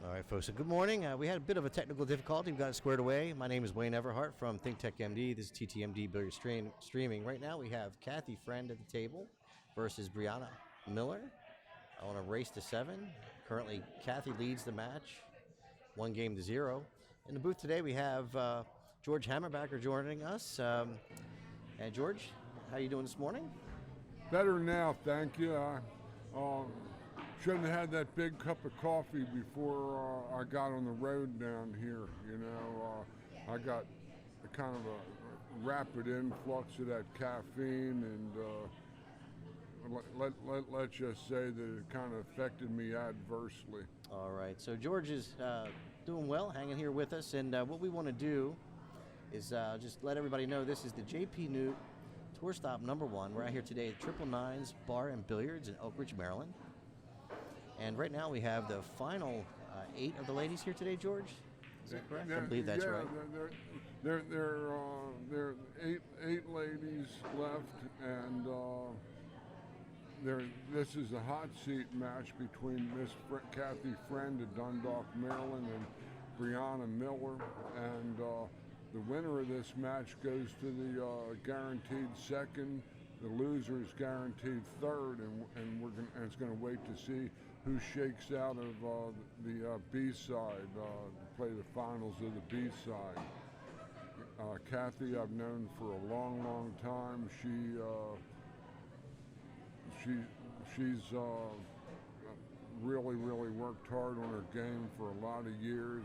All right, folks. So good morning. We had a bit of a technical difficulty. We got it squared away. My name is Wayne Everhart from ThinkTech MD. This is TTMD Billiard Streaming. Right now we have Kathy Friend at the table versus Brianna Miller on a race to 7. Currently, Kathy leads the match, 1-0. In the booth today we have George Hammerbacker joining us. And George, how are you doing this morning? Better now, thank you. Shouldn't have had that big cup of coffee before I got on the road down here. I got a kind of a rapid influx of that caffeine, and let's just say that it kind of affected me adversely. All right, so George is doing well, hanging here with us, and what we want to do is just let everybody know this is the JP Newt Tour Stop #1. We're out here today at Triple Nines Bar and Billiards in Oak Ridge, Maryland. And right now we have the final 8 of the ladies here today, George. Is that correct? I believe that's right. There are 8 ladies left, and this is a hot seat match between Miss Kathy Friend of Dundalk, Maryland, and Brianna Miller. And the winner of this match goes to the guaranteed second. The loser is guaranteed third, and it's going to wait to see who shakes out of the B side to play the finals of the B side. Kathy, I've known for a long, long time. She's really worked hard on her game for a lot of years.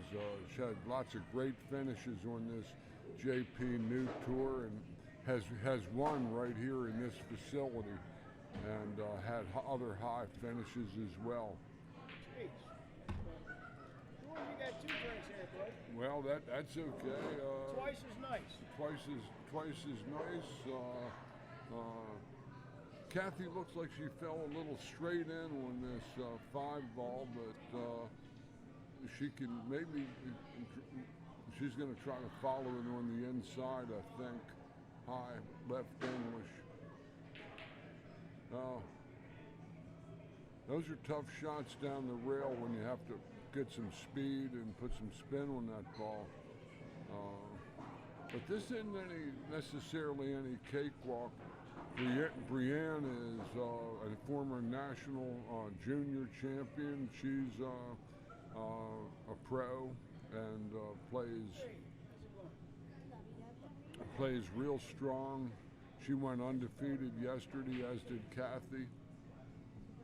She had lots of great finishes on this JP Newt Tour, and has won right here in this facility, and had other high finishes as well. Jeez. George, you got 2 drinks here, bud. Well, that's okay. Twice as nice. Twice as nice. Kathy looks like she fell a little straight in on this 5 ball, but she can maybe. She's going to try to follow it on the inside, I think. High left English. Those are tough shots down the rail when you have to get some speed and put some spin on that ball. But this isn't necessarily any cakewalk. Brianne is a former national junior champion. She's a pro and plays real strong. She went undefeated yesterday, as did Kathy.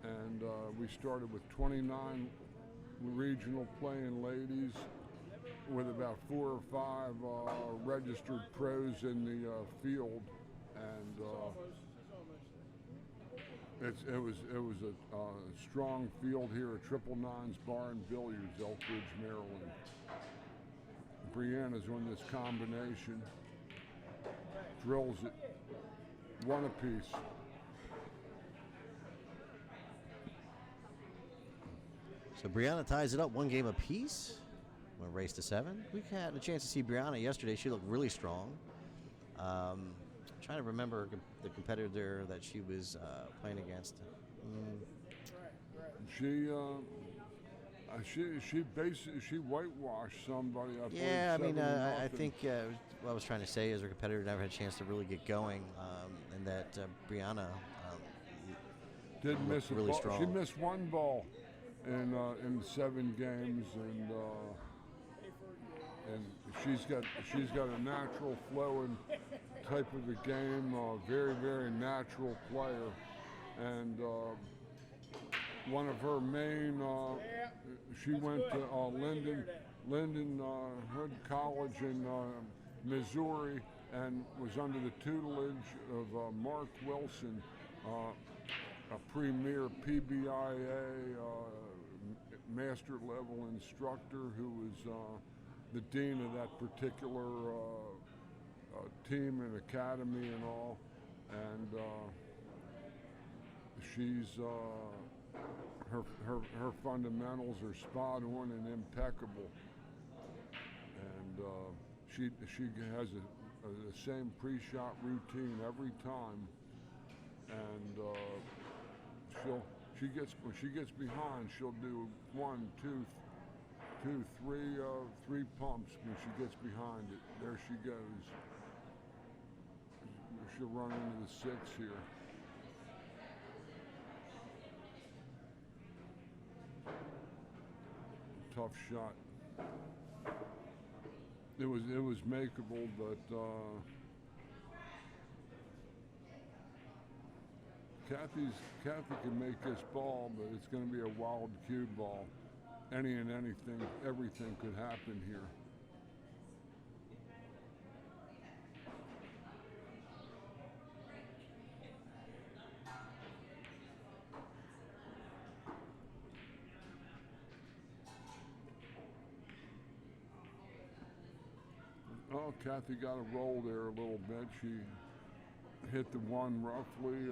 And we started with 29 regional playing ladies with about 4 or 5 registered pros in the field. And it was a strong field here at Triple Nines Bar and Billiards, Oak Ridge, Maryland. Brianna's on this combination. Drills it 1 apiece. So Brianna ties it up 1 game apiece. We'll race to 7. We had a chance to see Brianna yesterday. She looked really strong. Trying to remember the competitor that she was playing against. She whitewashed somebody. I think what I was trying to say is her competitor never had a chance to really get going, and that Brianna didn't miss a really ball. strong. She missed 1 ball in 7 games, and she's got a natural flowing type of a game. Very natural player, and one of her main. She went to Linden Hood College in Missouri, and was under the tutelage of Mark Wilson, a premier PBIA master level instructor who was the dean of that particular team and academy and all. And she's her fundamentals are spot on and impeccable, and she has the same pre-shot routine every time, and when she gets behind, she'll do 1, 2, 2, 3 pumps when she gets behind it. There she goes. She'll run into the 6 here. Tough shot. It was makeable, but Kathy can make this ball, but it's going to be a wild cue ball. Everything could happen here. Oh, Kathy got a roll there a little bit. She hit the 1 roughly,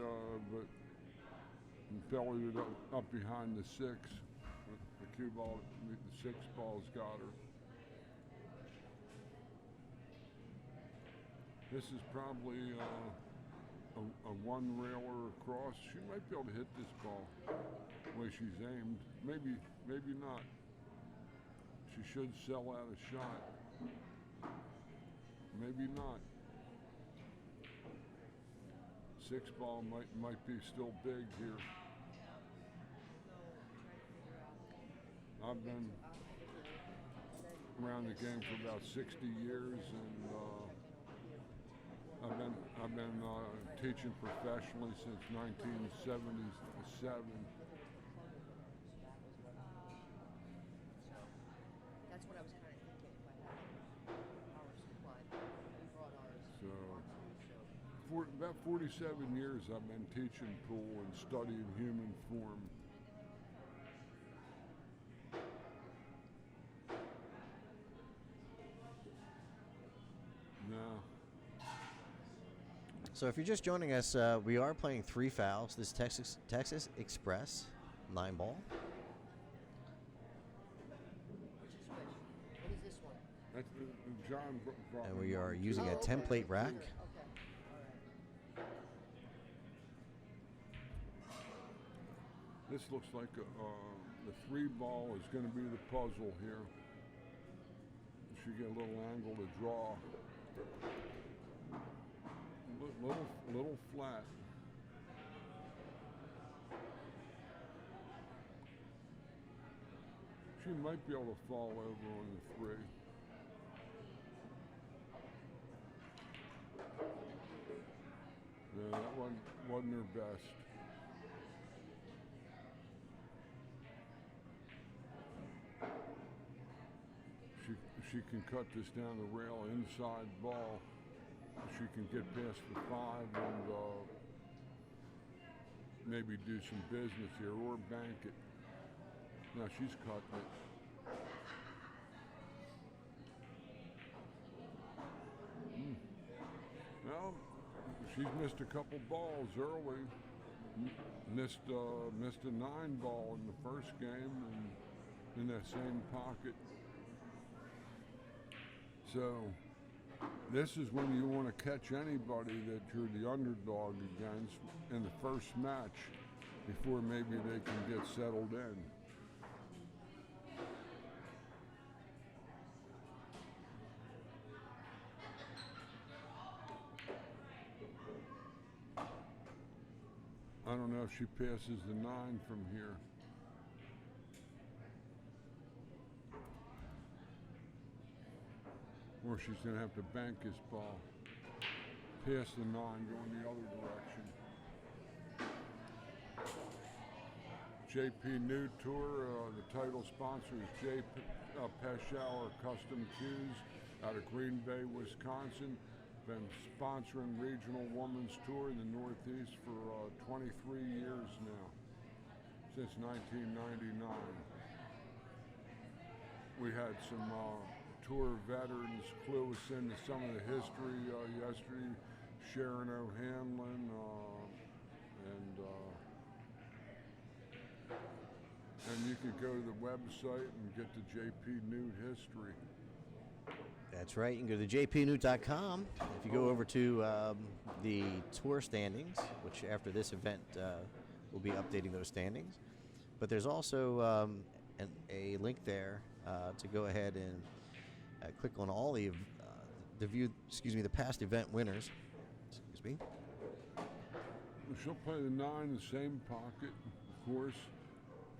but bellied it up behind the 6. The cue ball, the 6 ball's got her. This is probably a 1-railer across. She might be able to hit this ball the way she's aimed. Maybe not. She should sell out a shot. Maybe not. 6 ball might be still big here. I've been around the game for about 60 years, and I've been teaching professionally since 1977. That's what I was kind of thinking if I had power supply. We brought ours. So, for about 47 years I've been teaching pool and studying human form. No. So if you're just joining us, we are playing 3 fouls. This Texas Express 9-ball. Which is which? What is this one? That's John brought And me we are one. using a okay. template rack. Okay. All right. This looks like the 3 ball is going to be the puzzle here. She get a little angle to draw. Little flat. She might be able to fall over on the 3. Yeah, that wasn't her best. She can cut this down the rail inside ball. She can get past the 5 and maybe do some business here or bank it. Now she's cutting it. Well, she's missed a couple balls early. Missed a 9 ball in the first game and in that same pocket. So this is when you want to catch anybody that you're the underdog against in the first match before maybe they can get settled in. I don't know if she passes the 9 from here. Or she's going to have to bank his ball. Pass the 9, going the other direction. JP Nude Tour, the title sponsor is J. Peschauer Custom Cues out of Green Bay, Wisconsin. Been sponsoring Regional Women's Tour in the Northeast for 23 years now, since 1999. We had some tour veterans clue us into some of the history yesterday. Sharon O'Hanlon and you could go to the website and get the JP Nude history. That's right. You can go to jpnewt.com. If you go over to the tour standings, which after this event we'll be updating those standings. But there's also a link there to go ahead and click on all the past event winners. Excuse me. She'll play the 9, the same pocket, of course.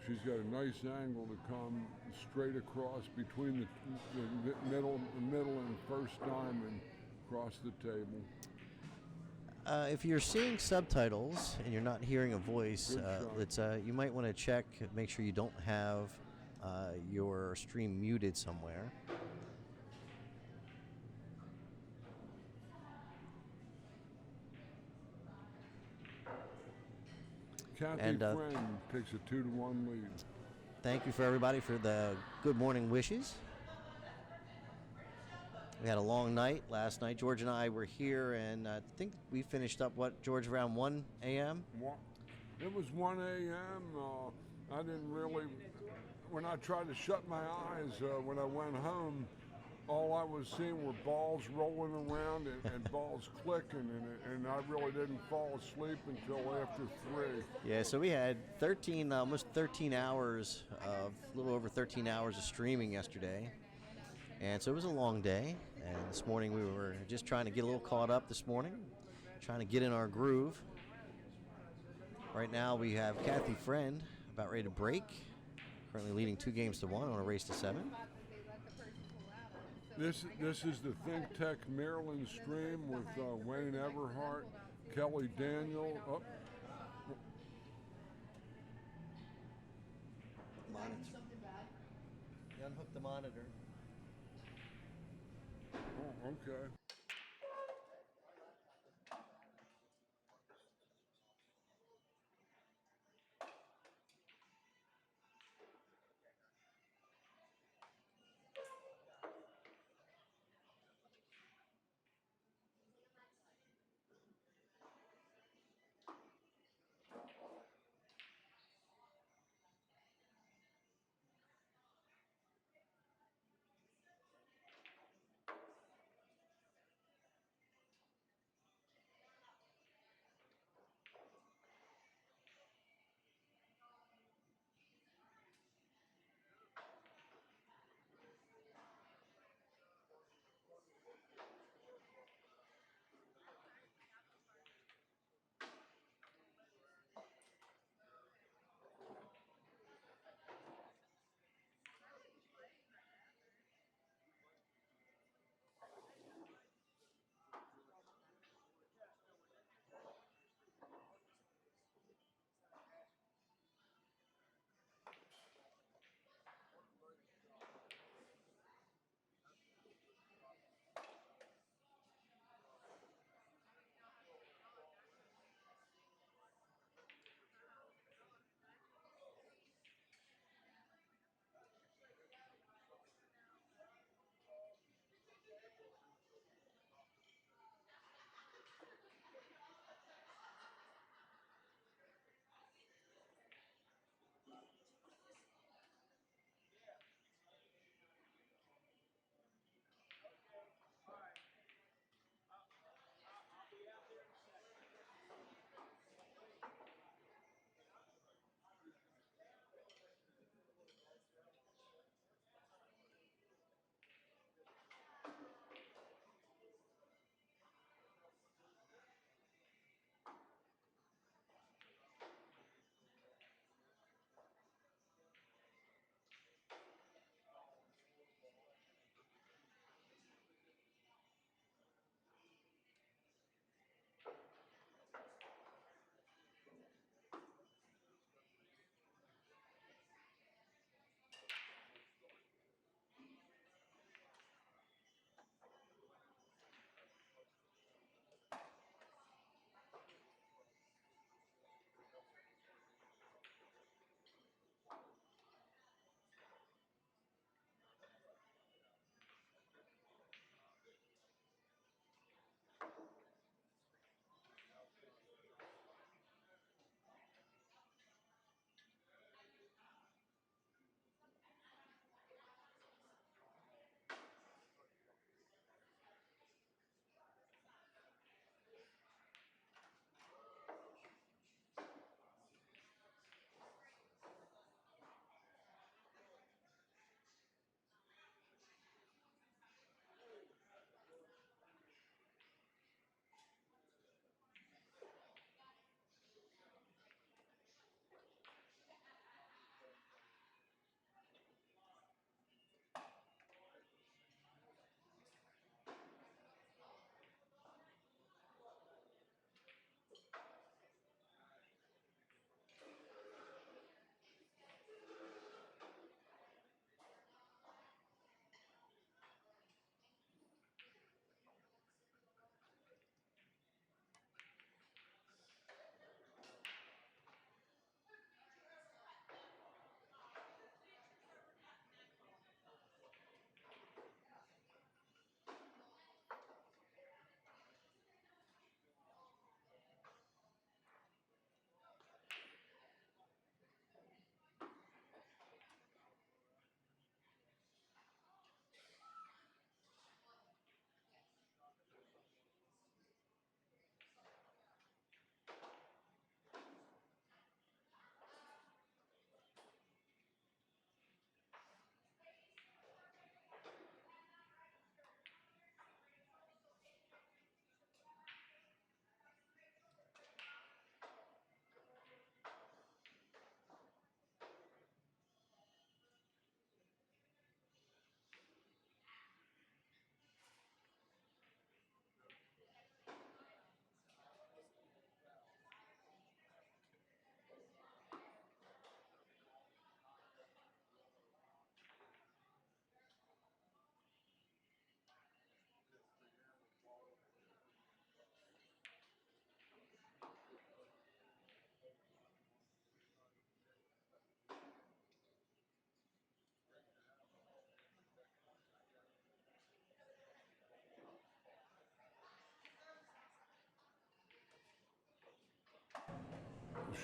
She's got a nice angle to come straight across between the middle and first diamond across the table. If you're seeing subtitles and you're not hearing a voice, you might want to check, make sure you don't have your stream muted somewhere. Kathy And, Friend takes a 2-1 lead. Thank you for everybody for the good morning wishes. We had a long night last night. George and I were here, and I think we finished up, George, around 1 a.m.? It was 1 a.m. I didn't really, when I tried to shut my eyes when I went home, all I was seeing were balls rolling around and balls clicking, and I really didn't fall asleep until after 3. Yeah, so we had almost 13 hours a little over 13 hours of streaming yesterday. And so it was a long day, and this morning we were just trying to get a little caught up this morning, trying to get in our groove. Right now we have Kathy Friend about ready to break, currently leading 2-1 on a race to 7. This is the Think Tech Maryland stream with Wayne Everhart, Kelly Daniel. Oh. Monitor. You unhook the monitor. Oh, okay.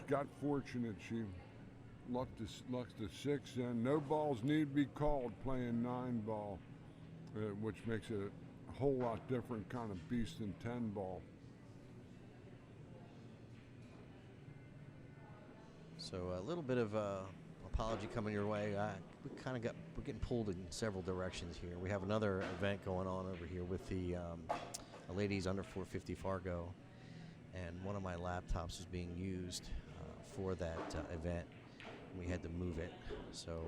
she got fortunate. She lucked the 6 in. No balls need to be called playing 9 ball, which makes it a whole lot different kind of beast than 10 ball. So a little bit of apology coming your way. We're getting pulled in several directions here. We have another event going on over here with the ladies under 450 Fargo, and one of my laptops was being used for that event. We had to move it, so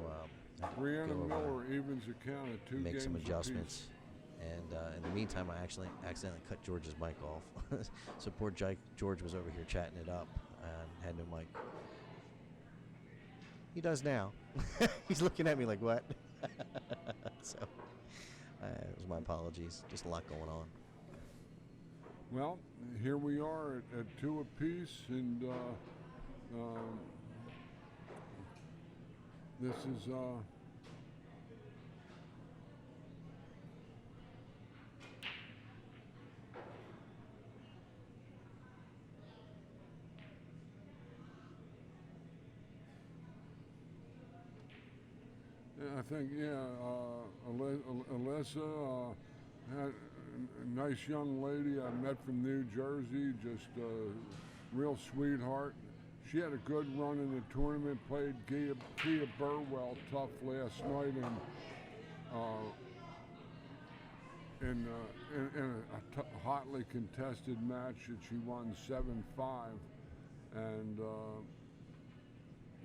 I had to Brianna go over Miller evens the count at 2 and make games some apiece. adjustments. And in the meantime, I actually accidentally cut George's mic off. So poor George was over here chatting it up and had no mic. He does now. He's looking at me like, what? So it was my apologies. Just a lot going on. Well, here we are at 2 apiece, and this is I think, Alyssa, had a nice young lady I met from New Jersey, just a real sweetheart. She had a good run in the tournament, played Kia Burwell tough last night in a hotly contested match that she won 7-5. And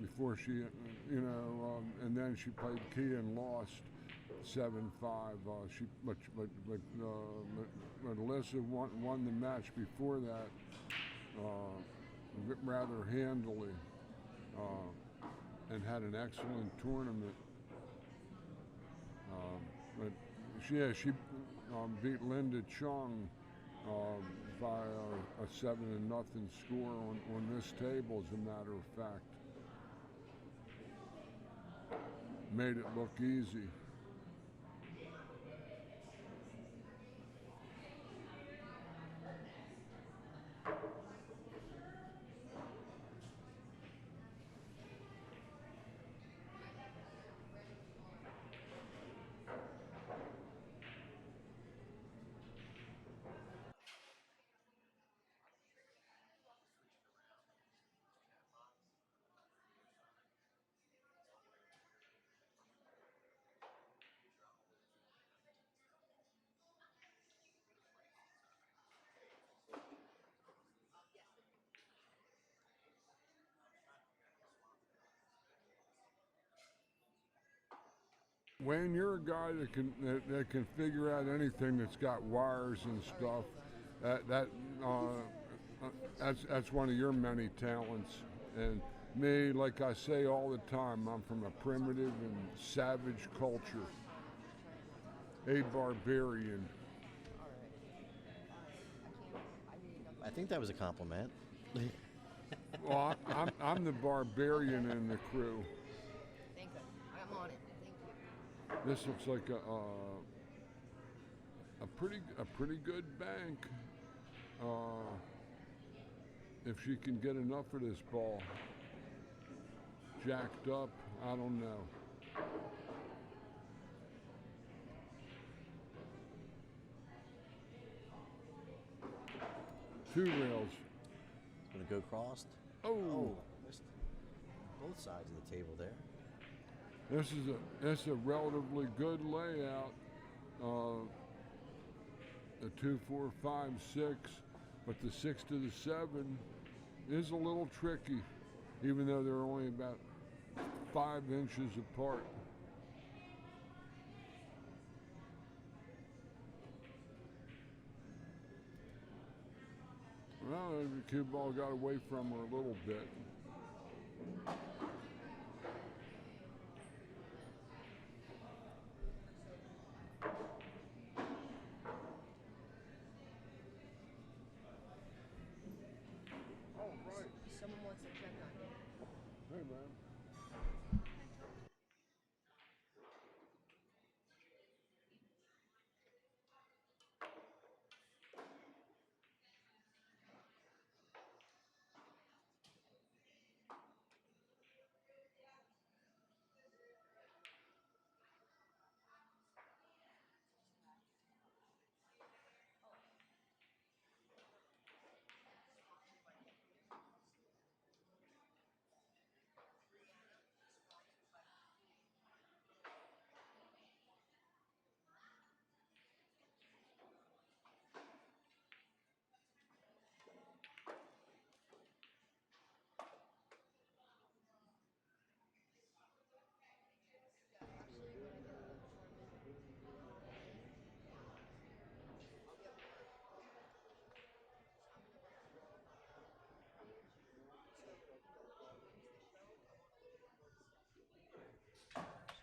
before she, and then she played Key and lost 7-5. But Alyssa won the match before that rather handily, and had an excellent tournament. But she beat Linda Chung by a 7-0 score on this table, as a matter of fact. Made it look easy. Wayne, you're a guy that can figure out anything that's got wires and stuff. That's one of your many talents. And me, like I say all the time, I'm from a primitive and savage culture. A barbarian. I think that was a compliment. Well, I'm the barbarian in the crew. Thank you. I'm on it. Thank you. This looks like a pretty good bank. If she can get enough of this ball jacked up, I don't know. Two rails. Gonna go crossed. Oh, Missed both sides of the table there. This is a relatively good layout. The 2, 4, 5, 6, but the 6 to the 7 is a little tricky, even though they're only about 5 inches apart. Well, the cue ball got away from her a little bit. All right. Someone wants to check on you. Hey, man.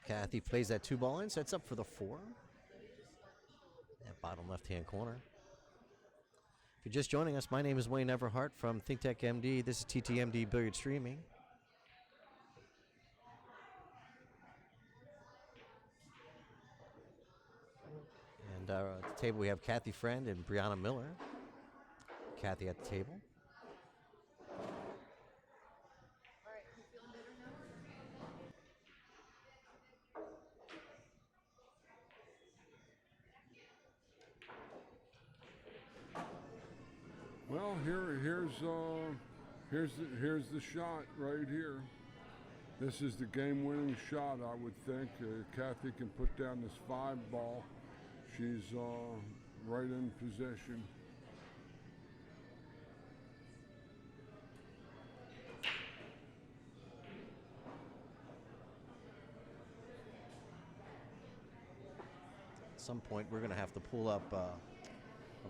Kathy plays that 2 ball in, sets up for the 4. That bottom left-hand corner. If you're just joining us, my name is Wayne Everhart from ThinkTech MD. This is TTMD Billiard Streaming. And at the table we have Kathy Friend and Brianna Miller. Kathy at the table. Well, here's the shot right here. This is the game-winning shot, I would think. Kathy can put down this 5-ball. She's right in position. At some point, we're going to have to pull up a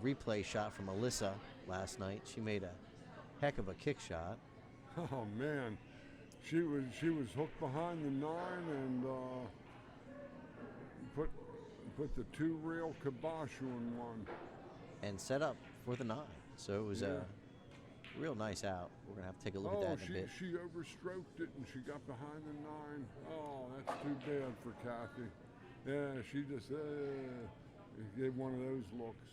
replay shot from Alyssa last night. She made a heck of a kick shot. Oh man, she was hooked behind the 9 and put the 2-rail kibosh on one. And set up for the 9. So it was a real nice out. We're going to have to take a look at that in a bit. She overstroked it and she got behind the 9. Oh, that's too bad for Kathy. Yeah, she just gave one of those looks.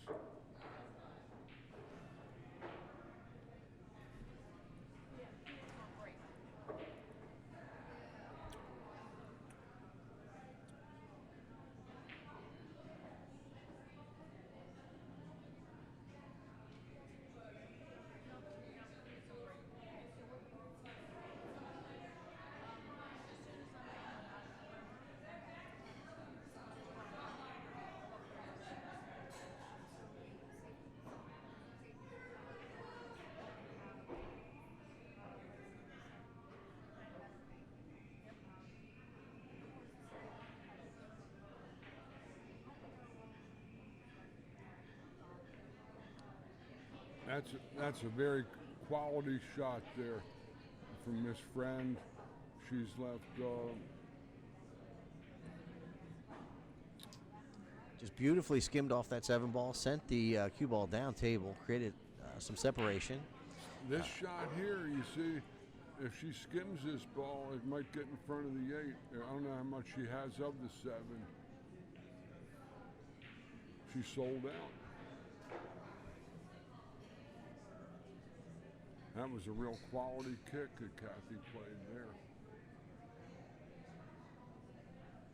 That's a very quality shot there from Miss Friend. She's left just beautifully skimmed off that 7-ball, sent the cue ball down table, created some separation. this shot here. You see, if she skims this ball, it might get in front of the 8. I don't know how much she has of the 7. She sold out. That was a real quality kick that Kathy played there.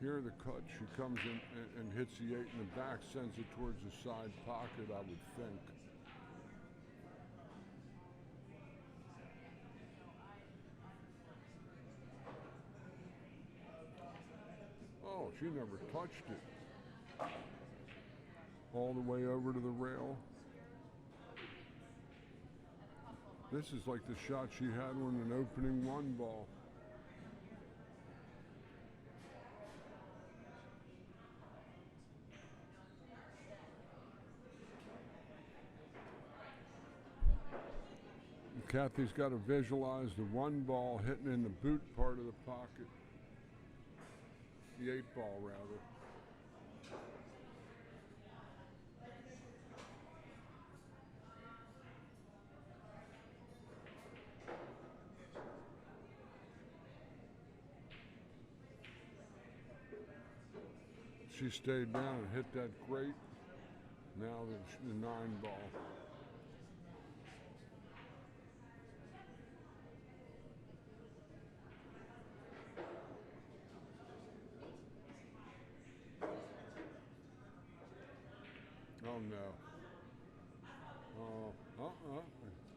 Here the cut, she comes in and hits the 8 in the back, sends it towards the side pocket, I would think. Oh, she never touched it. All the way over to the rail. This is like the shot she had on an opening 1 ball. Kathy's got to visualize the 1 ball hitting in the boot part of the pocket. The 8 ball, rather. She stayed down and hit that great. Now the 9 ball. Oh no.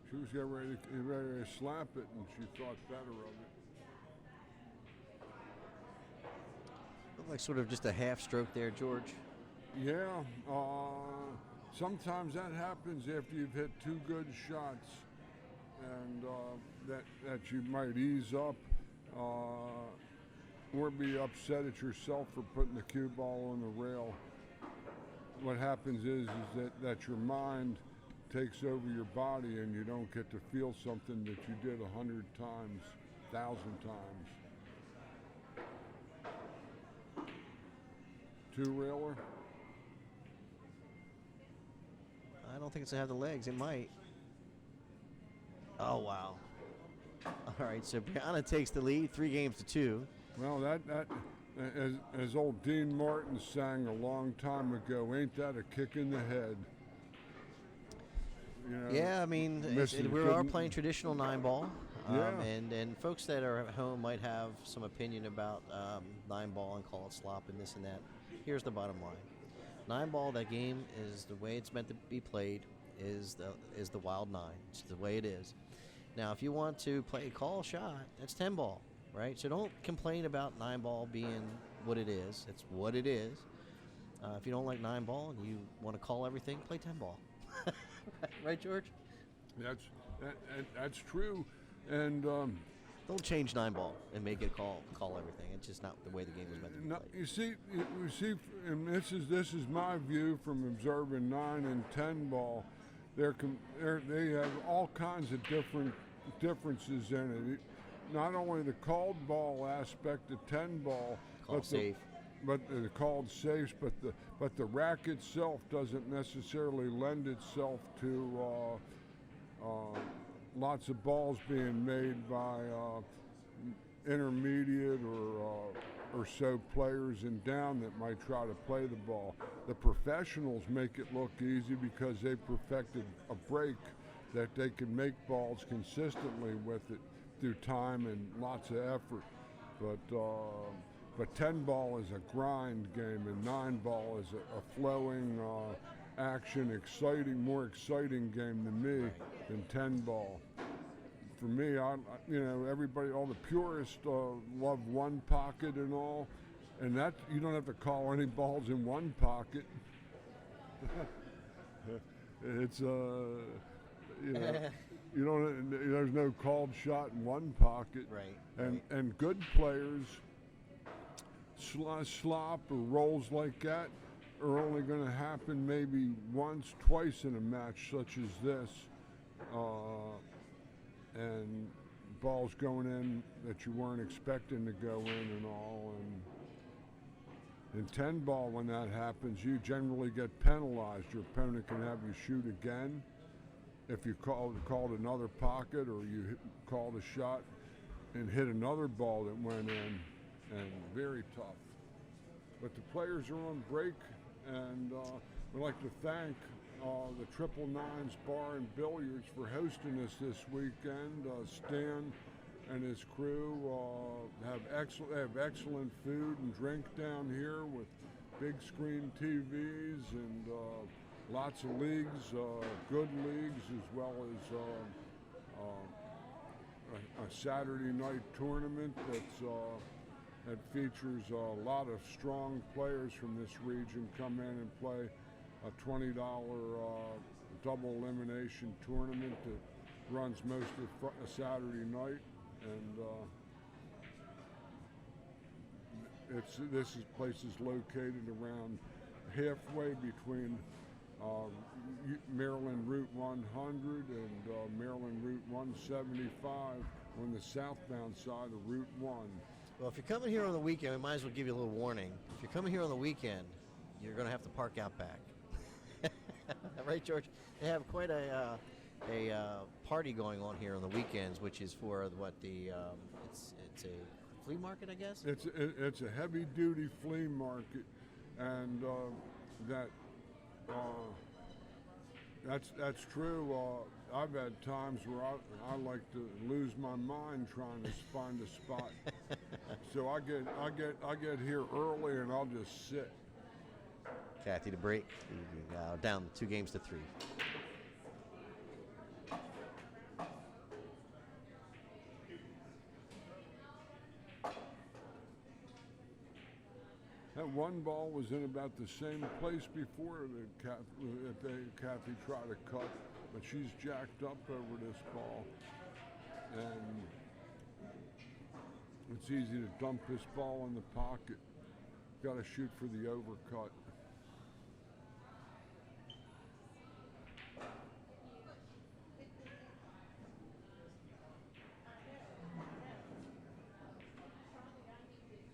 She was getting ready to slap it and she thought better of it. Looked like sort of just a half stroke there, George. Yeah, sometimes that happens after you've hit 2 good shots and that you might ease up or be upset at yourself for putting the cue ball on the rail. What happens is that your mind takes over your body and you don't get to feel something that you did 100 times, 1,000 times. two-reeler? I don't think it's gonna have the legs. It might. Oh wow. All right, so Brianna takes the lead, 3-2. Well, that as old Dean Martin sang a long time ago, ain't that a kick in the head? You know, Yeah, I mean, missing we are couldn't- playing traditional 9-ball. Yeah. And folks that are at home might have some opinion about 9-ball and call it slop and this and that. Here's the bottom line: 9-ball, that game is the way it's meant to be played. Is the wild 9. It's the way it is. Now, if you want to play call shot, that's 10-ball, right? So don't complain about 9-ball being what it is. It's what it is. If you don't like 9-ball and you want to call everything, play 10-ball. Right, George? That's true, and Don't change 9-ball and make it call everything. It's just not the way the game was meant to be no, played. you see, and this is my view from observing 9 and 10-ball. They have all kinds of differences in it. Not only the called ball aspect of 10-ball, Call safe. but the called safes, but the rack itself doesn't necessarily lend itself to lots of balls being made by intermediate or so players and down that might try to play the ball. The professionals make it look easy because they perfected a break that they can make balls consistently with it through time and lots of effort. But 10-ball is a grind game, and 9-ball is a flowing, action, more exciting game to me than 10-ball. For me, everybody, all the purists love one pocket and all, and that you don't have to call any balls in one pocket. It's you don't. There's no called shot in one pocket. Right. And good players, slop or rolls like that are only going to happen maybe once, twice in a match such as this. And balls going in that you weren't expecting to go in and all. And in 10-ball, when that happens, you generally get penalized. Your opponent can have you shoot again if you called another pocket, or you called a shot and hit another ball that went in, and very tough. But the players are on break, and we'd like to thank the Triple Nines Bar and Billiards for hosting us this weekend. Stan and his crew have excellent food and drink down here with big screen TVs and lots of leagues, good leagues, as well as a Saturday night tournament that features a lot of strong players from this region come in and play a $20 double elimination tournament that runs most of a Saturday night, and this place is located around halfway between Maryland Route 100 and Maryland Route 175 on the southbound side of Route 1. Well, if you're coming here on the weekend, we might as well give you a little warning. If you're coming here on the weekend, you're going to have to park out back. Right, George? They have quite a party going on here on the weekends, which is for it's a flea market, I guess. It's a heavy-duty flea market, and that's true. I've had times where I like to lose my mind trying to find a spot. So I get here early and I'll just sit. Kathy to break. Down 2-3. That one ball was in about the same place before that Kathy tried to cut, but she's jacked up over this ball, and it's easy to dump this ball in the pocket. Got to shoot for the overcut.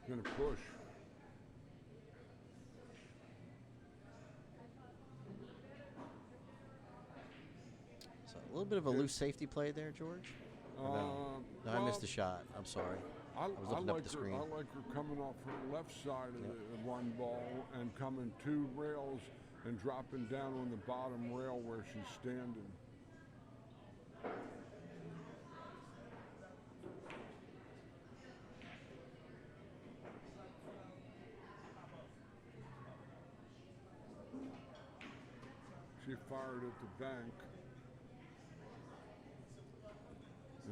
Gonna push. A little bit of a loose safety play there, George. No, I missed the shot. I'm sorry. I was looking up at the screen. I like her coming off her left side of the one ball and coming 2 rails and dropping down on the bottom rail where she's standing. She fired at the bank.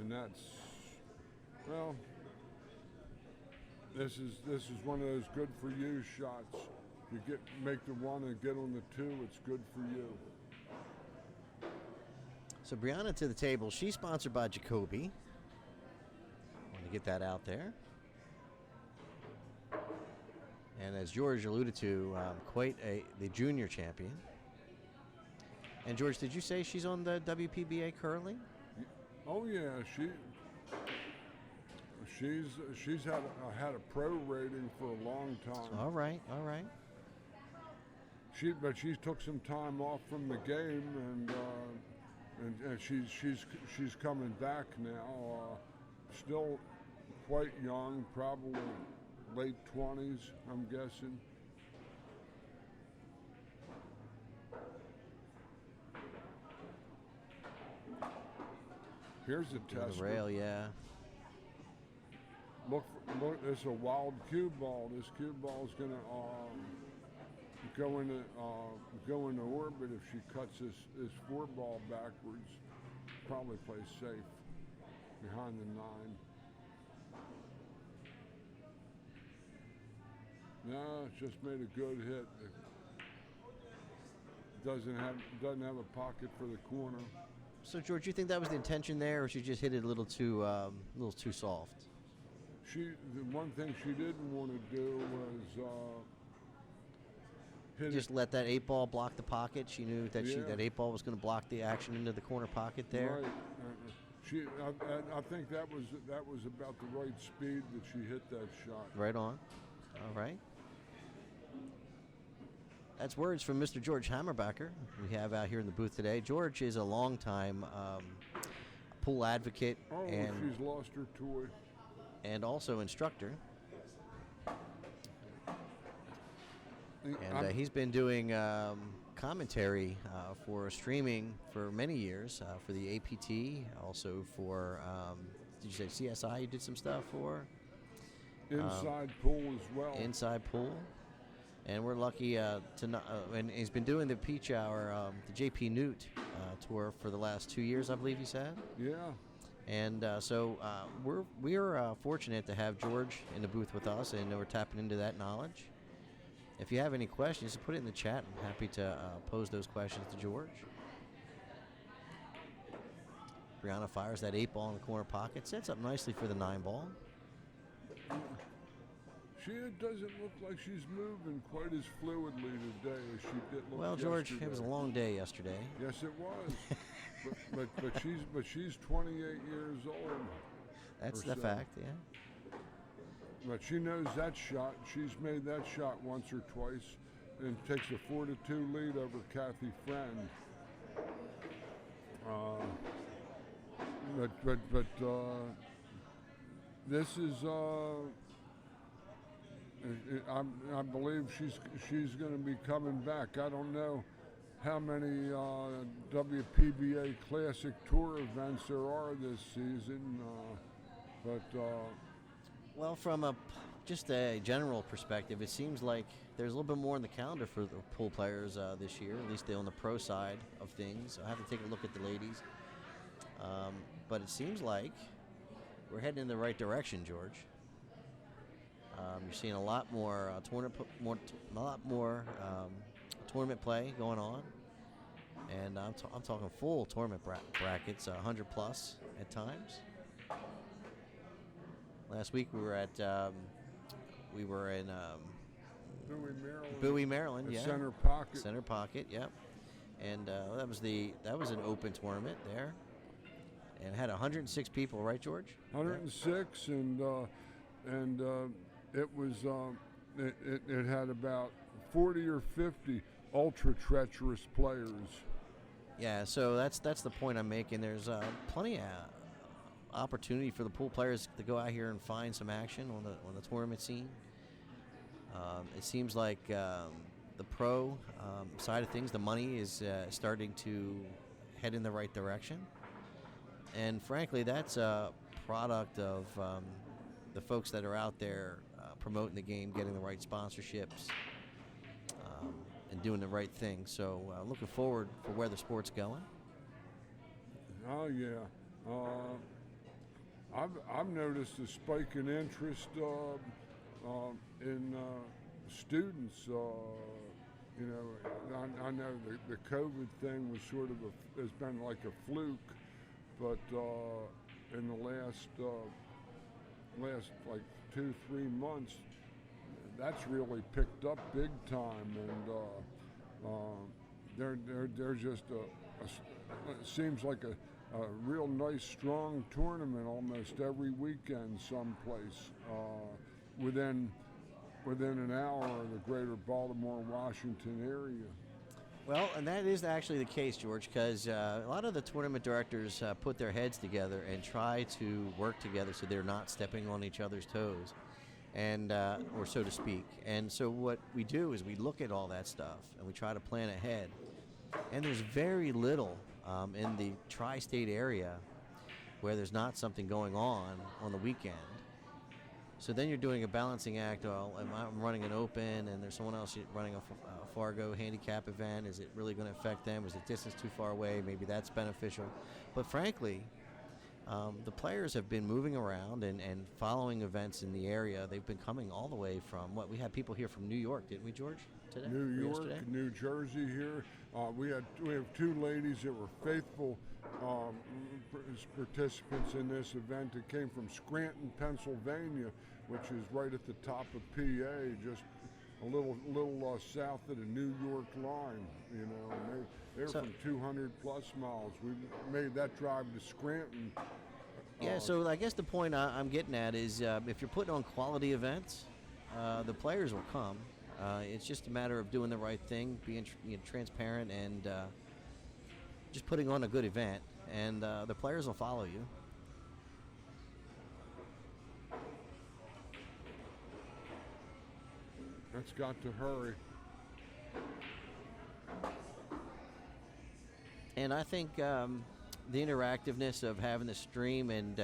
And that's, well, this is one of those good for you shots. You make the 1 and get on the 2, it's good for you. So Brianna to the table. She's sponsored by Jacoby. Want to get that out there. And as George alluded to, quite the junior champion. And George, did you say she's on the WPBA curling? Oh yeah, she's had a pro rating for a long time. All right, all right. But she took some time off from the game, and she's coming back now. Still quite young, probably late 20s, I'm guessing. Here's a test. The rail, yeah. Look, this is a wild cue ball. This cue ball is going to go into orbit if she cuts this 4 ball backwards. Probably play safe behind the 9. No, it's just made a good hit. Doesn't have a pocket for the corner. So George, you think that was the intention there, or she just hit it a little too soft? The one thing she didn't want to do was hit just let that 8 ball block the pocket. She knew that that 8 ball was going to block the action into the corner pocket there. Right. I think that was about the right speed that she hit that shot. Right on. All right. That's words from Mr. George Hammerbacher we have out here in the booth today. George is a longtime pool advocate and she's lost her toy. And also instructor. And he's been doing commentary for streaming for many years for the APT, also for, did you say CSI you did some stuff for? Inside pool as well. Inside pool. And we're lucky to not, and he's been doing the Peach Hour, the JP Newt tour for the last 2 years, I believe he said. Yeah. And so we're fortunate to have George in the booth with us, and we're tapping into that knowledge. If you have any questions, put it in the chat. I'm happy to pose those questions to George. Brianna fires that 8 ball in the corner pocket, sets up nicely for the 9 ball. She doesn't look like she's moving quite as fluidly today as she did look Well, George, yesterday. it was a long day yesterday. Yes, it was. but she's 28 years old. That's the fact, yeah. But she knows that shot. She's made that shot once or twice, and takes a 4-2 lead over Kathy Friend. This is. I believe she's going to be coming back. I don't know how many WPBA Classic Tour events there are this season, well, from just a general perspective, it seems like there's a little bit more in the calendar for the pool players this year, at least on the pro side of things. I have to take a look at the ladies. But it seems like we're heading in the right direction, George. You're seeing a lot more tournament play going on, and I'm talking full tournament brackets, 100 plus at times. Last week we were in Bowie, Maryland. Yeah. Center Pocket. Yep. And that was an open tournament there, and it had 106 people, right, George? 106, and it was it had about 40 or 50 ultra treacherous players. Yeah, so that's the point I'm making. There's plenty of opportunity for the pool players to go out here and find some action on the tournament scene. It seems like the pro side of things, the money is starting to head in the right direction, and frankly, that's a product of the folks that are out there promoting the game, getting the right sponsorships, and doing the right thing. So looking forward for where the sport's going. Oh yeah, I've noticed a spike in interest in students. You know, I know the COVID thing was sort of has been like a fluke, but in the last like 2-3 months, that's really picked up big time, and they're just it seems like a real nice strong tournament almost every weekend someplace within an hour of the greater Baltimore, Washington area. Well, and that is actually the case, George, because a lot of the tournament directors put their heads together and try to work together so they're not stepping on each other's toes, and or so to speak. And so what we do is we look at all that stuff and we try to plan ahead. And there's very little in the tri-state area where there's not something going on the weekend. So then you're doing a balancing act. Well, I'm running an open, and there's someone else running a Fargo handicap event. Is it really going to affect them? Is the distance too far away? Maybe that's beneficial. But frankly, the players have been moving around and following events in the area. They've been coming all the way from we had people here from New York, didn't we, George? Today? New Or York, yesterday? New Jersey here. We have 2 ladies that were faithful participants in this event that came from Scranton, Pennsylvania, which is right at the top of PA, just a little south of the New York line. You know, and they're from 200 plus miles. We made that drive to Scranton. Yeah, so I guess the point I'm getting at is if you're putting on quality events, the players will come. It's just a matter of doing the right thing, being transparent, and just putting on a good event, and the players will follow you. That's got to hurry. And I think the interactiveness of having the stream and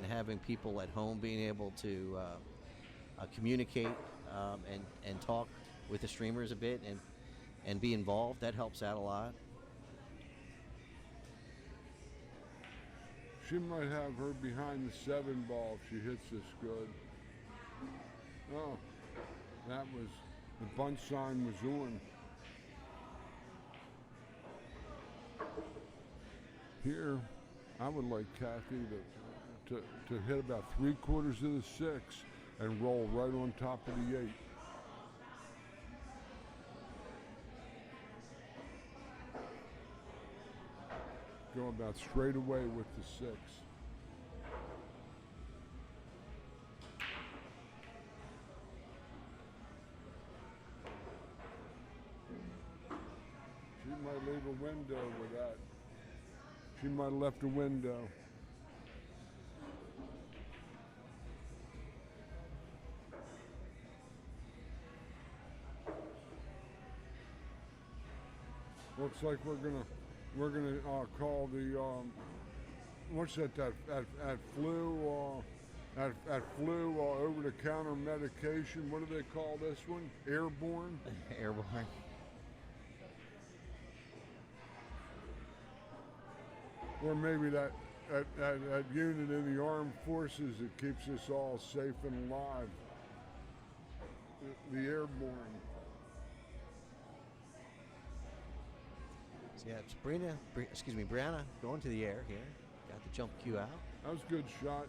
having people at home being able to communicate and talk with the streamers a bit and be involved, that helps out a lot. She might have her behind the 7 ball if she hits this good. Oh, that was, the bunt sign was on. Here, I would like Kathy to hit about 3/4 of the 6 and roll right on top of the 8. Go about straight away with the 6. She might leave a window with that. She might have left a window. Looks like we're gonna call the what's that at flu over the counter medication. What do they call this one? Airborne. Airborne. Or maybe that unit in the armed forces that keeps us all safe and alive. The airborne. So yeah, it's Brianna going to the air here. Got the jump cue out. That was a good shot.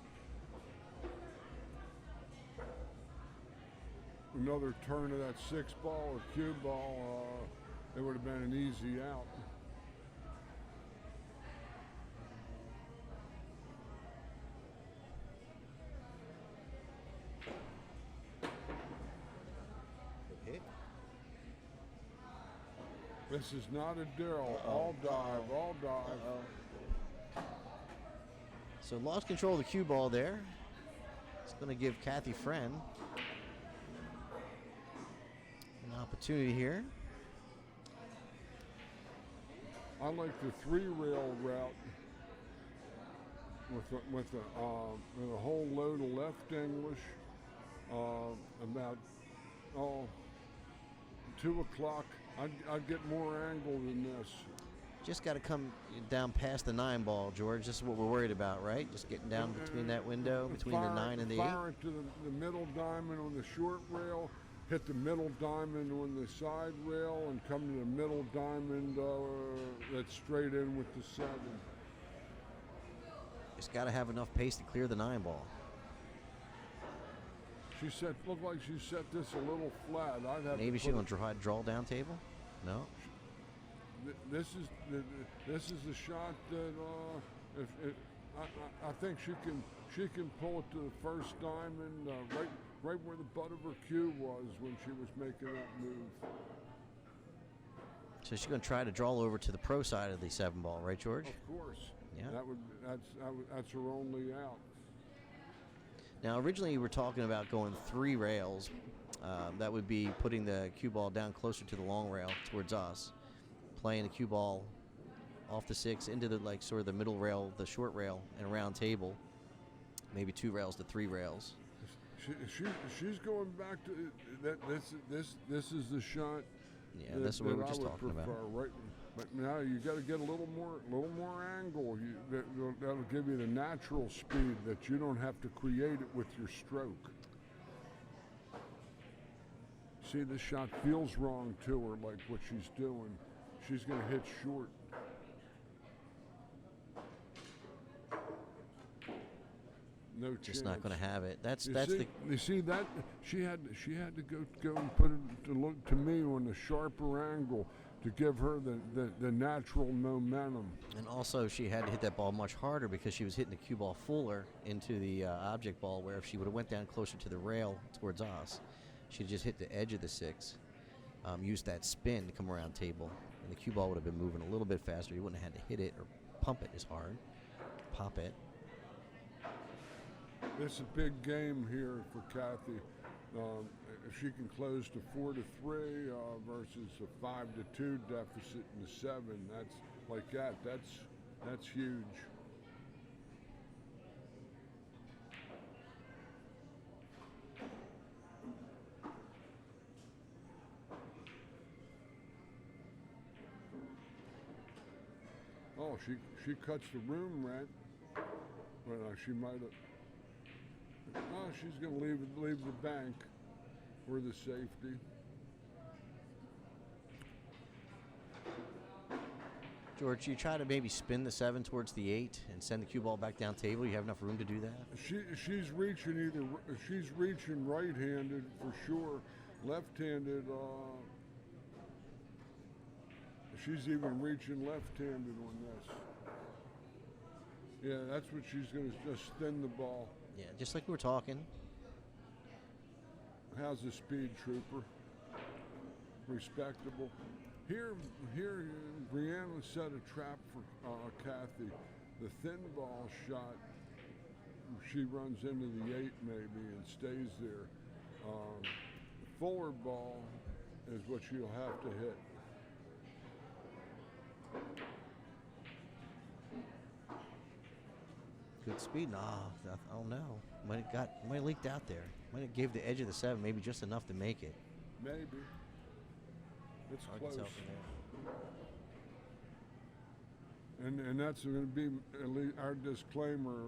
Another turn of that 6 ball or cue ball, it would have been an easy out. Hit. This is not a drill. All dive, all dive. So lost control of the cue ball there. It's going to give Kathy Friend an opportunity here. I like the 3-rail route with a whole load of left English. About 2 o'clock, I'd get more angle than this. Just got to come down past the 9 ball, George. This is what we're worried about, right? Just getting down between that window, between the 9 and the 8. Fire it to the middle diamond on the short rail, hit the middle diamond on the side rail, and come to the middle diamond that's straight in with the 7. Just got to have enough pace to clear the 9 ball. Looked like she set this a little flat. I'd have Maybe to she's going to draw down table? No. This is the shot that I think she can pull it to the first diamond right where the butt of her cue was when she was making that move. So she's going to try to draw over to the pro side of the 7 ball, right, George? Of course. Yeah. That's her only out. Now, originally we were talking about going 3 rails. That would be putting the cue ball down closer to the long rail towards us, playing the cue ball off the 6 into the sort of the middle rail, the short rail, and around table. Maybe 2 rails to 3 rails. She's going back to that. This is the shot. Yeah, this is what we were just talking about. Right, but now you got to get a little more angle. That'll give you the natural speed that you don't have to create it with your stroke. See, this shot feels wrong to her, like what she's doing. She's going to hit short. No chance. Just not going to have it. You see that she had to go and put it to look to me on the sharper angle to give her the natural momentum. And also she had to hit that ball much harder because she was hitting the cue ball fuller into the object ball, where if she would have went down closer to the rail towards us, she'd just hit the edge of the 6, used that spin to come around table, and the cue ball would have been moving a little bit faster. You wouldn't have had to hit it or pump it as hard, pop it. It's a big game here for Kathy. If she can close to 4-3 versus a 5-2 deficit in the 7, that's huge. Oh, she cuts the room rent. Well, she might have. Oh, she's going to leave the bank for the safety. George, you try to maybe spin the 7 towards the 8 and send the cue ball back down table. You have enough room to do that? She's reaching right-handed for sure. Left-handed, she's even reaching left-handed on this. Yeah, that's what she's going to just thin the ball. Yeah, just like we were talking. How's the speed, Trooper? Respectable. Here, Brianna set a trap for Kathy. The thin ball shot, she runs into the 8 maybe and stays there. Fuller ball is what she'll have to hit. Good speed? Nah, I don't know. Might have leaked out there. Might have gave the edge of the 7 maybe just enough to make it. Maybe. It's Hard close. to tell from there. And that's going to be at least our disclaimer.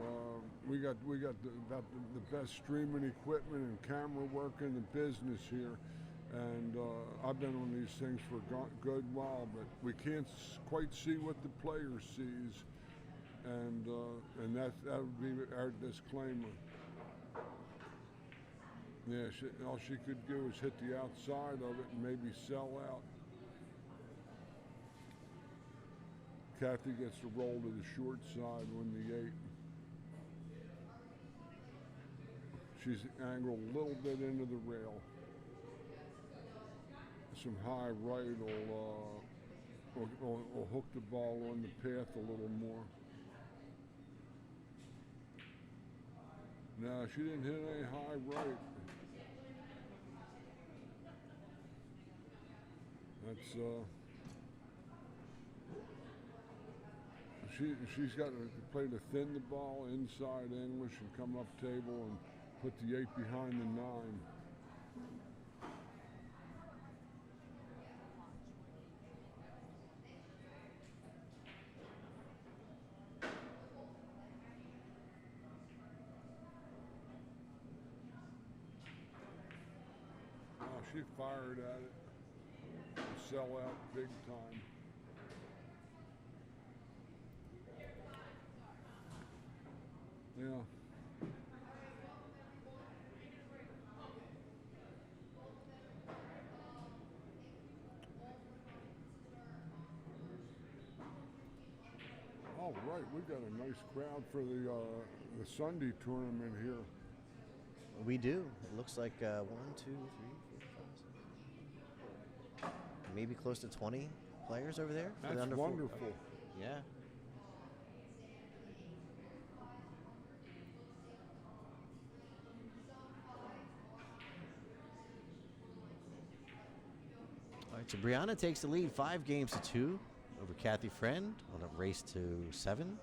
We got the best streaming equipment and camera work in the business here, and I've been on these things for a good while, but we can't quite see what the player sees, and that would be our disclaimer. Yeah, all she could do is hit the outside of it and maybe sell out. Kathy gets to roll to the short side on the 8. She's angled a little bit into the rail. Some high right will or hook the ball on the path a little more. No, she didn't hit any high right. That's she's got to play to thin the ball inside English and come up table and put the 8 behind the 9. She fired at it. Sell out big time. Yeah. All right, we got a nice crowd for the Sunday tournament here. We do. It looks like 1, 2, 3, 4, 5, 6. Maybe close to 20 players over there. For the That's under wonderful. 4. Yeah. All right, so Brianna takes the lead 5 games to 2 over Kathy Friend on a race to 7.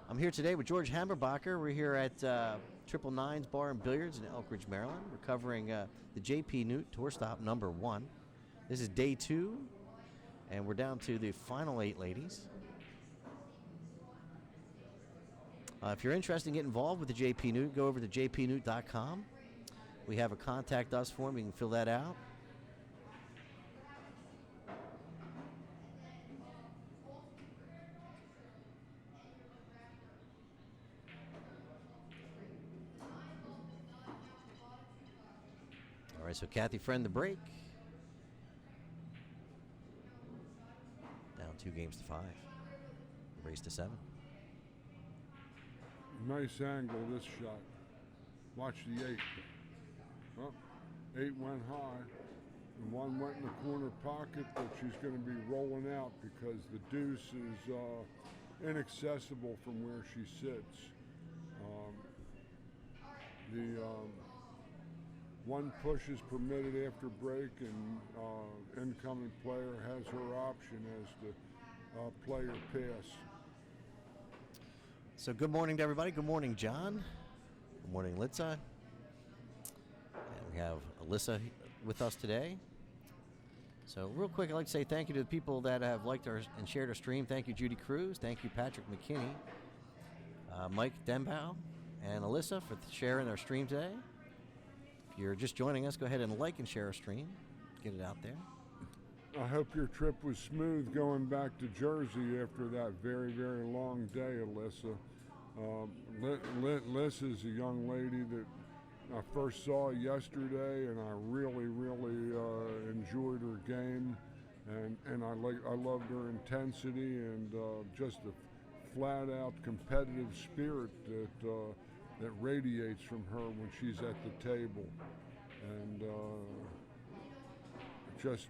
I'm here today with George Hammerbacher. We're here at Triple Nines Bar and Billiards in Elk Ridge, Maryland. We're covering the J.P. Newt Tour Stop number 1. This is day 2, and we're down to the final 8 ladies. If you're interested in getting involved with the J.P. Newt, go over to jpnewt.com. We have a contact us form. You can fill that out. All right, so Kathy Friend the break. Down 2 games to 5. Race to 7. Nice angle this shot. Watch the 8. Well, 8 went high. And 1 went in the corner pocket, but she's going to be rolling out because the deuce is inaccessible from where she sits. One push is permitted after break, and incoming player has her option as the player pass. So good morning to everybody. Good morning, John. Good morning, Litza. And we have Alyssa with us today. So real quick, I'd like to say thank you to the people that have liked our and shared our stream. Thank you, Judy Cruz. Thank you, Patrick McKinney, Mike Dembow, and Alyssa for sharing our stream today. If you're just joining us, go ahead and like and share our stream. Get it out there. I hope your trip was smooth going back to Jersey after that very, very long day, Alyssa. Liz is a young lady that I first saw yesterday, and I really, really enjoyed her game, and I loved her intensity and just a flat-out competitive spirit that radiates from her when she's at the table, and just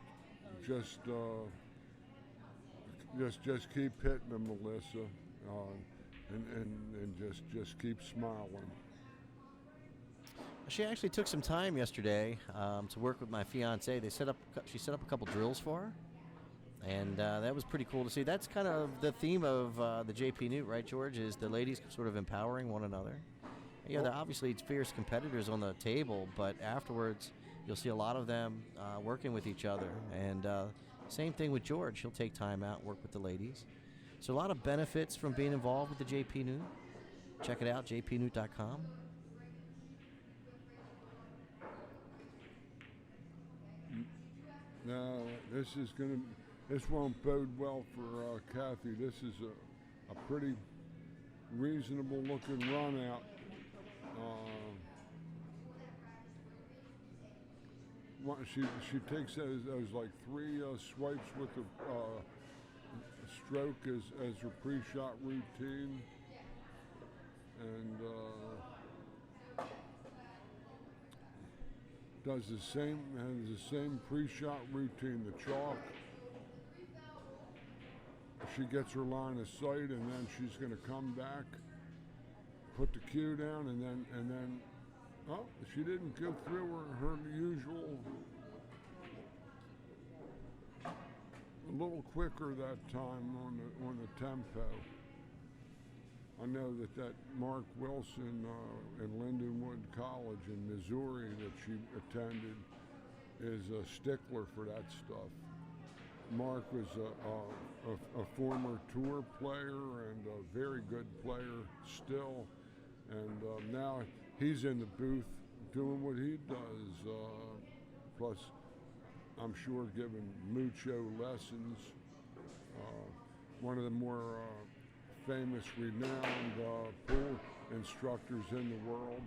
keep hitting them, Melissa, and just keep smiling. She actually took some time yesterday to work with my fiance. She set up a couple drills for her, and that was pretty cool to see. That's kind of the theme of the JP Newt, right, George? Is the ladies sort of empowering one another. Yeah, they're obviously fierce competitors on the table, but afterwards you'll see a lot of them working with each other. And same thing with George. He'll take time out, work with the ladies. So a lot of benefits from being involved with the JP Newt. Check it out, jpnewt.com. No, this won't bode well for Kathy. This is a pretty reasonable looking run out. She takes those like 3 swipes with a stroke as her pre-shot routine, and has the same pre-shot routine, the chalk, she gets her line of sight, and then she's going to come back, put the cue down, and then, oh, she didn't go through her usual. A little quicker that time on the tempo. I know that Mark Wilson in Lindenwood College in Missouri that she attended is a stickler for that stuff. Mark was a former tour player and a very good player still, and now he's in the booth doing what he does. Plus, I'm sure giving mucho lessons. One of the more famous, renowned pool instructors in the world.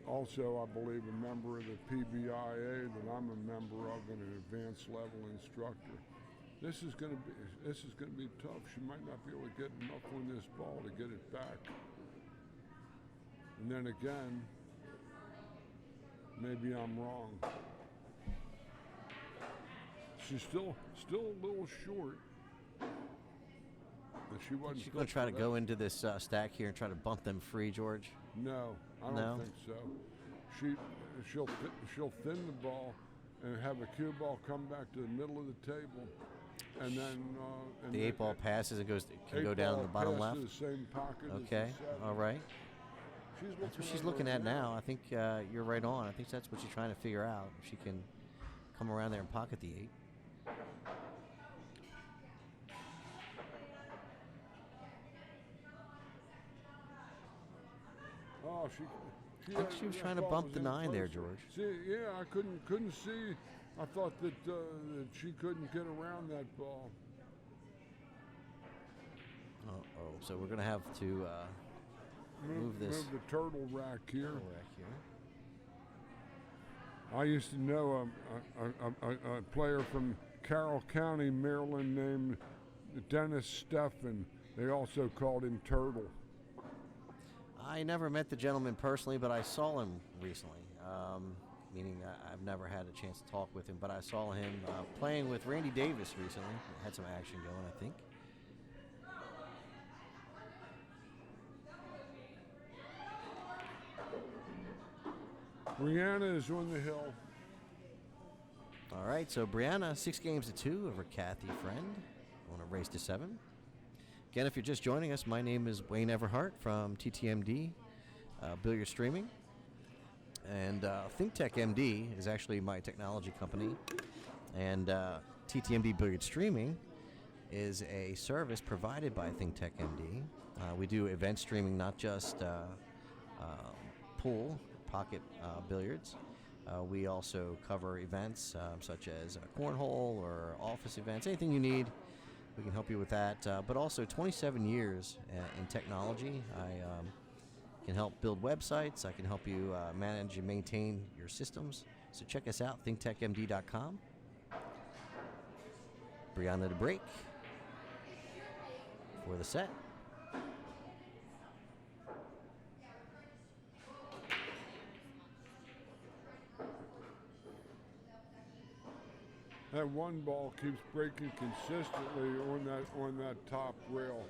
Also, I believe a member of the PBIA that I'm a member of and an advanced level instructor. This is going to be tough. She might not be able to get enough on this ball to get it back. And then again, maybe I'm wrong. She's still a little short. But she wasn't. She's going to try to go into this stack here and try to bump them free, George. No, I don't think so. She'll thin the ball and have a cue ball come back to the middle of the table, and then the 8-ball passes and can go down to the bottom left. The same pocket. Okay, all right. That's what she's looking at now. I think you're right on. I think that's what she's trying to figure out. If she can come around there and pocket the 8. Oh, I think she was trying to bump the 9 there, George. See, yeah, I couldn't see. I thought that she couldn't get around that ball. So we're going to have to move this. Move the turtle rack here. I used to know a player from Carroll County, Maryland, named Dennis Steffen. They also called him Turtle. I never met the gentleman personally, but I saw him recently. Meaning I've never had a chance to talk with him, but I saw him playing with Randy Davis recently. Had some action going, I think. Brianna is on the hill. All right, so Brianna, 6-2 over Kathy Friend on a race to 7. Again, if you're just joining us, my name is Wayne Everhart from TTMD Billiard Streaming. And ThinkTech MD is actually my technology company. And TTMD Billiard Streaming is a service provided by ThinkTech MD. We do event streaming, not just pool, pocket billiards. We also cover events such as cornhole or office events, anything you need. We can help you with that, but also 27 years in technology. I can help build websites. I can help you manage and maintain your systems. So check us out, thinktechmd.com. Brianna to break for the set. That one ball keeps breaking consistently on that top rail.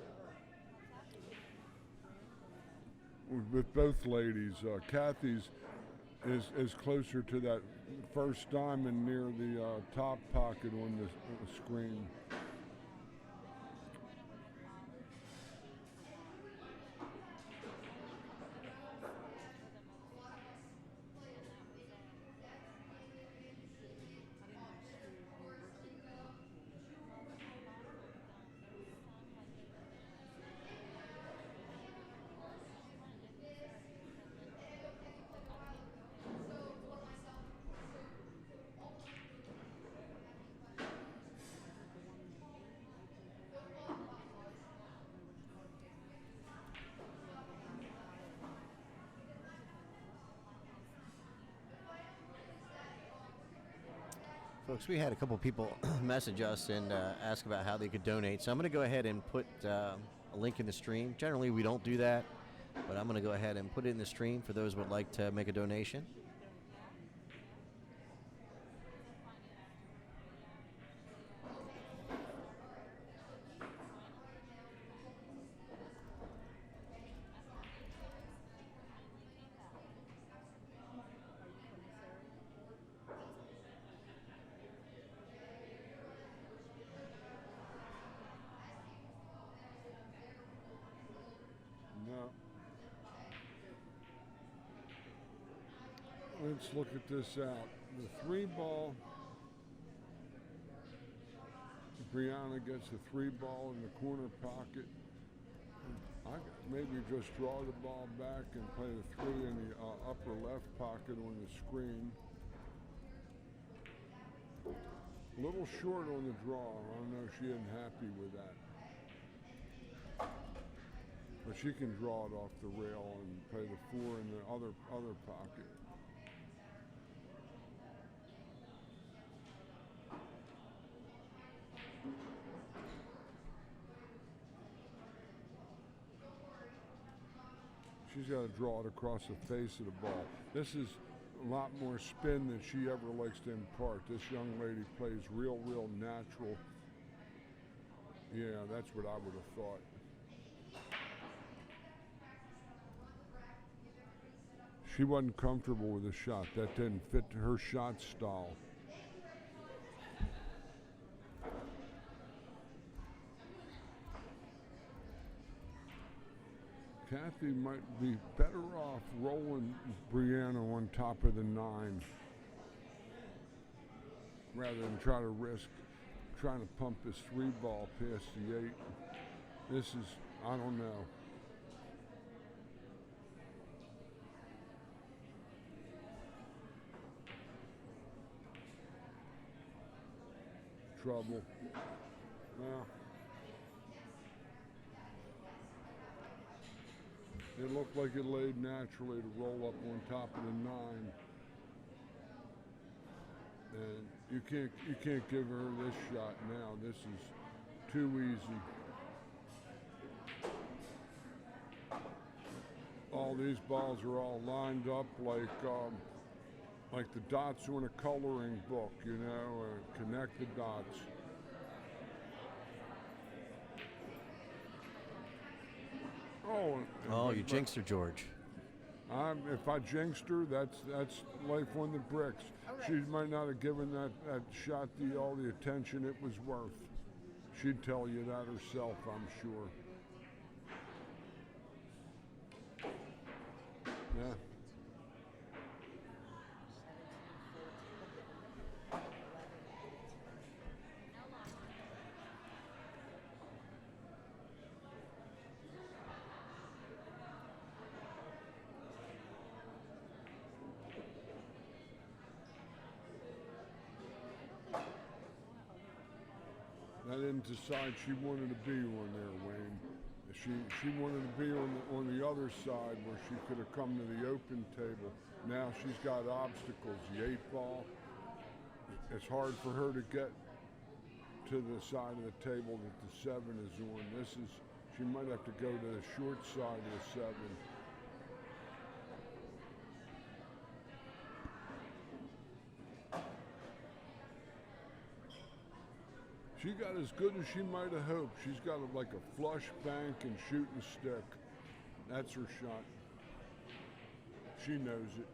With both ladies, Kathy's is closer to that first diamond near the top pocket on the screen. Folks, we had a couple people message us and ask about how they could donate. So I'm going to go ahead and put a link in the stream. Generally, we don't do that, but I'm going to go ahead and put it in the stream for those who would like to make a donation. let's look at this out. The 3 ball. Brianna gets the 3 ball in the corner pocket. I maybe just draw the ball back and play the 3 in the upper left pocket on the screen. A little short on the draw. I don't know if she isn't happy with that. But she can draw it off the rail and play the 4 in the other pocket. She's got to draw it across the face of the ball. This is a lot more spin than she ever likes to impart. This young lady plays real natural. Yeah, that's what I would have thought. She wasn't comfortable with the shot. That didn't fit her shot style. Kathy might be better off rolling Brianna on top of the 9 rather than try to risk trying to pump this 3 ball past the 8. This is, I don't know. Trouble. Well, it looked like it laid naturally to roll up on top of the 9. And you can't give her this shot now. This is too easy. All these balls are all lined up like the dots on a coloring book, you know, connect the dots. Oh, you jinxed her, George. If I jinxed her, that's life on the bricks. She might not have given that shot all the attention it was worth. She'd tell you that herself, I'm sure. Yeah. I didn't decide she wanted to be on there, Wayne. She wanted to be on the other side where she could have come to the open table. Now she's got obstacles. The 8 ball, it's hard for her to get to the side of the table that the 7 is on. She might have to go to the short side of the 7. She got as good as she might have hoped. She's got like a flush bank and shooting stick. That's her shot. She knows it.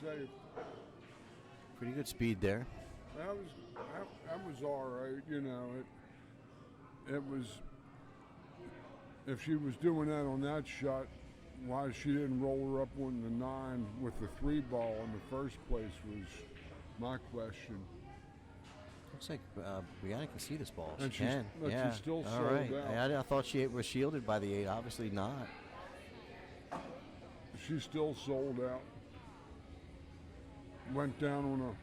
Safe. Pretty good speed there. That was all right, you know. It was. If she was doing that on that shot, why she didn't roll her up on the 9 with the 3 ball in the first place was my question. Looks like Brianna can see this ball. And she can. Yeah. She's still all sold right. out. I thought she was shielded by the 8. Obviously not. She's still sold out. Went down on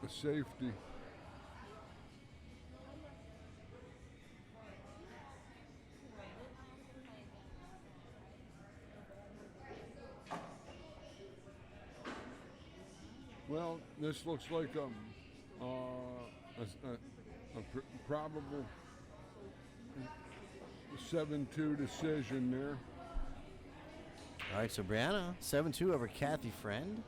a safety. Well, this looks like a probable 7-2 decision there. All right, so Brianna, 7-2 over Kathy Friend.